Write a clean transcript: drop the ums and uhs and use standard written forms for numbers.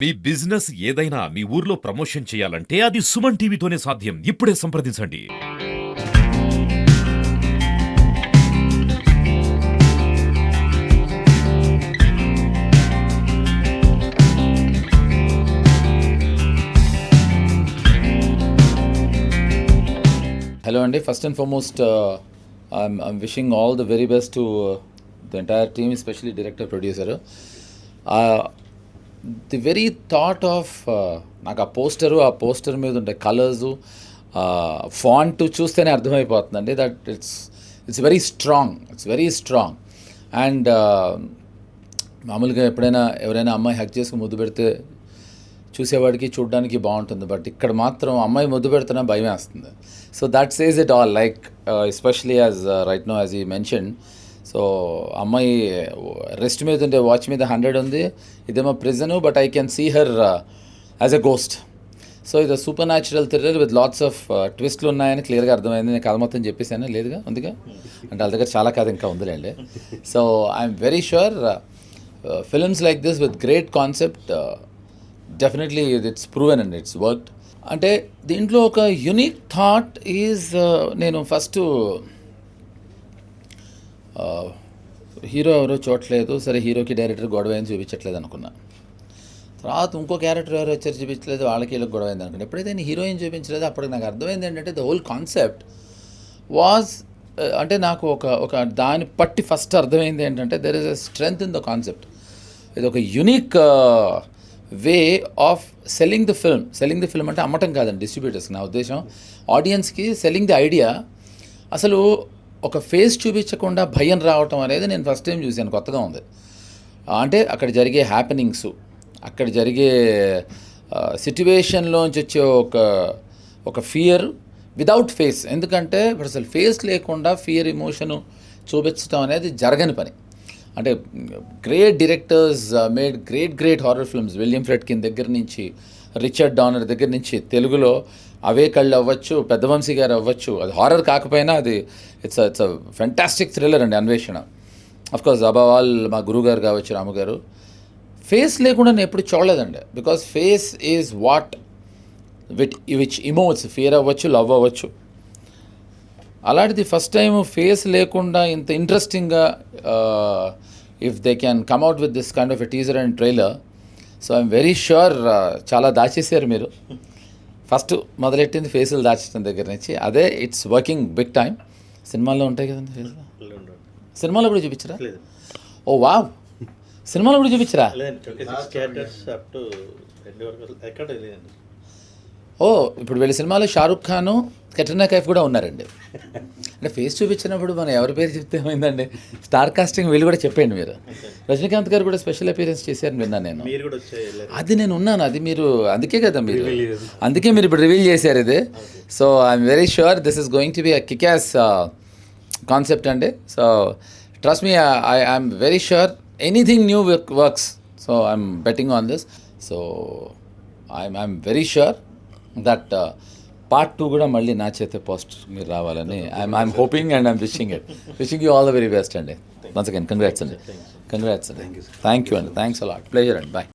మీ business ఏదైనా మీ ఊర్లో promotion చేయాలంటే అది సుమన్ టీవీతోనే సాధ్యం. ఇప్పుడే సంప్రదించండి. Hello Andy, first and foremost I'm wishing all the very best to the entire team, especially director producer. The very thought of నాకు ఆ పోస్టర్ మీద ఉండే కలర్సు ఫాంట్ చూస్తేనే అర్థమైపోతుందండి that it's very strong and మామూలుగా ఎప్పుడైనా ఎవరైనా అమ్మాయి హక్ చేసుకుని ముద్దు పెడితే చూసేవాడికి చూడడానికి బాగుంటుంది, బట్ ఇక్కడ మాత్రం అమ్మాయి ముద్దు పెడుతున్నా భయం వేస్తుంది. So that says it all, like especially as right now as you mention. So అమ్మాయి రెస్ట్ మీద ఉండే వాచ్ మీద 100 ఉంది, ఇదేమో prison, but I can see her as a ghost. So ఇది supernatural thriller with lots of ట్విస్ట్లు ఉన్నాయని క్లియర్గా అర్థమైంది. నేను కథ మొత్తం చెప్పేసాను లేదుగా, ఉందిగా, అంటే వాళ్ళ దగ్గర చాలా కథ ఇంకా ఉందిలేండి. So I'm very sure films like this with great concept definitely it's proven and it's worked. అంటే దీంట్లో ఒక యునిక్ థాట్ ఈజ్, నేను ఫస్ట్ హీరో ఎవరో చూడట్లేదు, సరే హీరోకి డైరెక్టర్ గొడవ అయింది చూపించట్లేదు అనుకున్నా. తర్వాత ఇంకో క్యారెక్టర్ ఎవరో వచ్చారు చూపించలేదు, వాళ్ళకి వీళ్ళకి గొడవ అయింది అనుకున్నా. ఎప్పుడైతే నేను హీరోయిన్ చూపించలేదు అప్పటికి నాకు అర్థమైంది ఏంటంటే ద హోల్ కాన్సెప్ట్ వాజ్, అంటే నాకు ఒక దాన్ని పట్టి ఫస్ట్ అర్థమైంది ఏంటంటే there is a strength in the concept. ఇది ఒక unique way of selling the film అంటే అమ్మటం కాదండి డిస్ట్రిబ్యూటర్స్కి. నా ఉద్దేశం ఆడియన్స్కి సెల్లింగ్ ద ఐడియా. అసలు ఒక ఫేస్ చూపించకుండా భయం రావటం అనేది నేను ఫస్ట్ టైం చూశాను, కొత్తగా ఉంది. అంటే అక్కడ జరిగే హ్యాపెనింగ్స్, అక్కడ జరిగే సిట్యువేషన్లోంచి వచ్చే ఒక ఫియర్ వితౌట్ ఫేస్. ఎందుకంటే ఇప్పుడు అసలు ఫేస్ లేకుండా ఫియర్ ఎమోషను చూపించడం అనేది జరగని పని. అంటే great directors made great horror films. William Friedkin దగ్గర నుంచి, రిచర్డ్ డానర్ దగ్గర నుంచి, తెలుగులో అవే కళ్ళు అవ్వచ్చు, పెద్దవంశీ గారు అవ్వచ్చు. అది హారర్ కాకపోయినా అది ఇట్స్ అ ఫెంటాస్టిక్ థ్రిల్లర్ అండి అన్వేషణ. అఫ్కోర్స్ అబవ్ ఆల్ మా గురువు గారు కావచ్చు, రాము గారు. ఫేస్ లేకుండా నేను ఎప్పుడు చూడలేదండి, because face is what which emotes, fear అవ్వచ్చు, లవ్ అవ్వచ్చు. అలాంటిది ఫస్ట్ టైం ఫేస్ లేకుండా ఇంత ఇంట్రెస్టింగ్గా if they can come out with this kind of a teaser and trailer. So I'm very sure చాలా దాచేసారు మీరు. ఫస్ట్ మొదలెట్టింది ఫేసులు దాచడం దగ్గర నుంచి, అదే ఇట్స్ వర్కింగ్ బిగ్ టైం. సినిమాల్లో ఉంటాయి కదండి ఫేస్, సినిమాలో కూడా చూపించరా? ఓ వావ్, సినిమాలో కూడా చూపించరా? ఓ ఇప్పుడు వీళ్ళ సినిమాలో షారుఖ్ ఖాను, కట్రీనా కైఫ్ కూడా ఉన్నారండి. అంటే ఫేస్ చూపించినప్పుడు మనం ఎవరి పేరు చెప్తే ఏమైందండి, స్టార్ కాస్టింగ్ వీళ్ళు కూడా చెప్పండి మీరు. రజనీకాంత్ గారు కూడా స్పెషల్ అపీరెన్స్ చేశారని విన్నాను నేను. అది నేను ఉన్నాను, అది మీరు అందుకే కదా అందుకే మీరు ఇప్పుడు రివీల్ చేశారు ఇది. So I'm very sure this is going to be a kickass concept అండి. So trust me, I'm very sure anything new works. So I'm betting on this. So I'm very sure that part 2 కూడా మళ్ళీ నా చేతే post మీరు రావాలని I'm hoping and I'm wishing you all the very best అండి. Once again congrats అండి. Thank you అండి. Thanks a lot. Pleasure అండి. బాయ్.